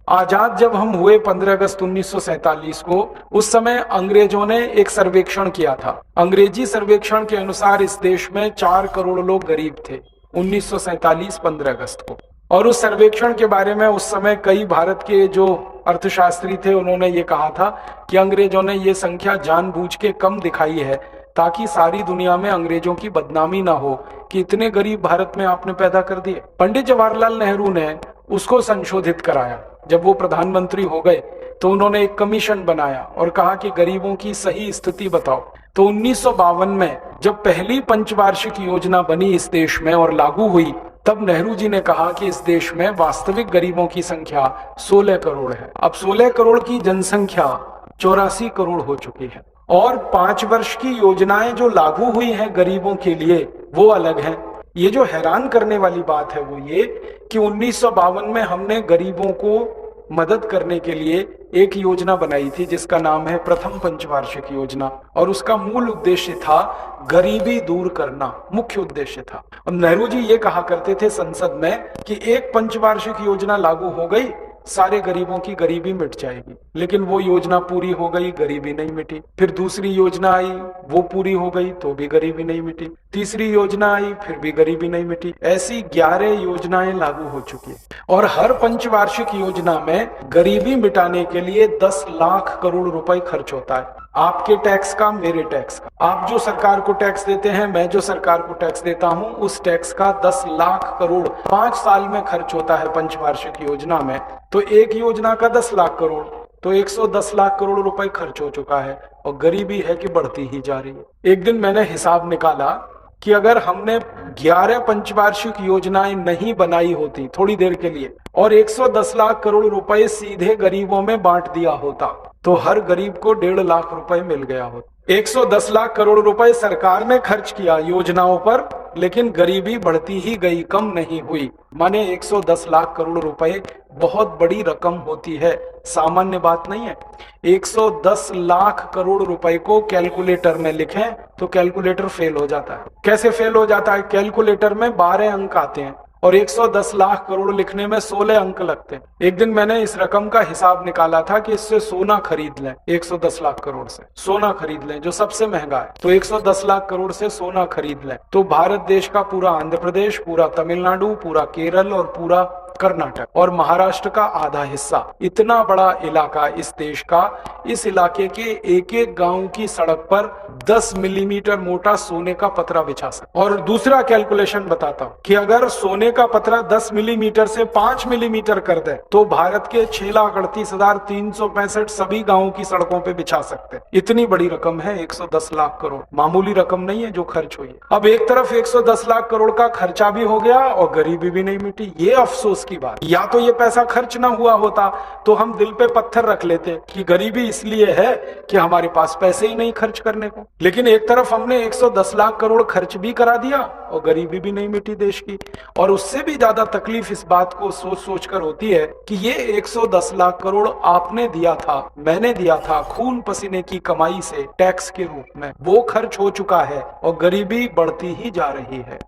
आजाद जब हम हुए 15 अगस्त 1947 को, उस समय अंग्रेजों ने एक सर्वेक्षण किया था। अंग्रेजी सर्वेक्षण के अनुसार इस देश में 4 करोड़ लोग गरीब थे 1947 15 अगस्त को। और उस सर्वेक्षण के बारे में उस समय कई भारत के जो अर्थशास्त्री थे उन्होंने ये कहा था कि अंग्रेजों ने ये संख्या जानबूझ के कम दिखाई है ताकि सारी दुनिया में अंग्रेजों की बदनामी ना हो कि इतने गरीब भारत में आपने पैदा कर दिए। पंडित जवाहरलाल नेहरू ने उसको संशोधित कराया। जब वो प्रधानमंत्री हो गए तो उन्होंने एक कमीशन बनाया और कहा कि गरीबों की सही स्थिति बताओ। तो 1952 में जब पहली पंचवार्षिक योजना बनी इस देश में और लागू हुई, तब नेहरू जी ने कहा कि इस देश में वास्तविक गरीबों की संख्या 16 करोड़ है। अब 16 करोड़ की जनसंख्या 84 करोड़ हो चुकी है। और 5 वर्ष की योजनाएं जो लागू हुई हैं गरीबों के लिए वो अलग हैं। ये जो हैरान करने वाली बात है वो ये कि 1952 में हमने गरीबों को मदद करने के लिए एक योजना बनाई थी जिसका नाम है प्रथम पंचवार्षिक योजना, और उसका मूल उद्देश्य था गरीबी दूर करना, मुख्य उद्देश्य था। और नेहरू जी ये कहा करते थे संसद में कि एक पंचवार्षिक योजना लागू हो गई, सारे गरीबों की गरीबी मिट जाएगी। लेकिन वो योजना पूरी हो गई, गरीबी नहीं मिटी। फिर दूसरी योजना आई, वो पूरी हो गई तो भी गरीबी नहीं मिटी। तीसरी योजना आई, फिर भी गरीबी नहीं मिटी। ऐसी 11 योजनाएं लागू हो चुकी है। और हर पंचवार्षिक योजना में गरीबी मिटाने के लिए 10 लाख करोड़ रुपए खर्च होता है। आपके टैक्स का, मेरे टैक्स का। आप जो सरकार को टैक्स देते हैं, मैं जो सरकार को टैक्स देता हूं, उस टैक्स का 10 लाख करोड़ 5 साल में खर्च होता है पंचवार्षिक योजना में। तो एक योजना का 10 लाख करोड़, तो 110 लाख करोड़ रुपए खर्च हो चुका है। और गरीबी है कि बढ़ती ही जा रही है। एक दिन मैंने हिसाब निकाला कि अगर हमने 11 पंचवार्षिक योजनाएं नहीं बनाई होती थोड़ी देर के लिए और 110 लाख करोड़ रुपए सीधे गरीबों में बांट दिया होता, तो हर गरीब को 1.5 लाख रुपए मिल गया होता। 110 लाख करोड़ रुपए सरकार ने खर्च किया योजनाओं पर, लेकिन गरीबी बढ़ती ही गई, कम नहीं हुई। माने 110 लाख करोड़ रुपए बहुत बड़ी रकम होती है, सामान्य बात नहीं है। 110 लाख करोड़ रुपए को कैलकुलेटर में लिखें तो कैलकुलेटर फेल हो जाता है। कैसे फेल हो जाता है? कैलकुलेटर में 12 अंक आते हैं और 110 लाख करोड़ लिखने में 16 अंक लगते हैं। एक दिन मैंने इस रकम का हिसाब निकाला था कि इससे सोना खरीद लें, 110 लाख करोड़ से सोना खरीद लें जो सबसे महंगा है। तो 110 लाख करोड़ से सोना खरीद लें तो भारत देश का पूरा आंध्र प्रदेश, पूरा तमिलनाडु, पूरा केरल और पूरा कर्नाटक और महाराष्ट्र का आधा हिस्सा, इतना बड़ा इलाका इस देश का, इस इलाके के एक एक गांव की सड़क पर 10 मिलीमीटर मोटा सोने का पतरा बिछा सकते। और दूसरा कैलकुलेशन बताता हूं कि अगर सोने का पतरा 10 मिलीमीटर से 5 मिलीमीटर कर दे तो भारत के 6,38,365 सभी गांवों की सड़कों पे बिछा सकते। इतनी बड़ी रकम है 110 लाख करोड़, मामूली रकम नहीं है जो खर्च हुई है। अब एक तरफ 110 लाख करोड़ का खर्चा भी हो गया और गरीबी भी नहीं मिटी। ये अफसोस की बात। या तो ये पैसा खर्च ना हुआ होता तो हम दिल पे पत्थर रख लेते कि गरीबी इसलिए है कि हमारे पास पैसे ही नहीं खर्च करने को। लेकिन एक तरफ हमने 110 लाख करोड़ खर्च भी करा दिया और गरीबी भी नहीं मिटी देश की। और उससे भी ज्यादा तकलीफ इस बात को सोच सोच कर होती है कि ये 110 लाख करोड़ आपने दिया था, मैंने दिया था, खून पसीने की कमाई से टैक्स के रूप में, वो खर्च हो चुका है और गरीबी बढ़ती ही जा रही है।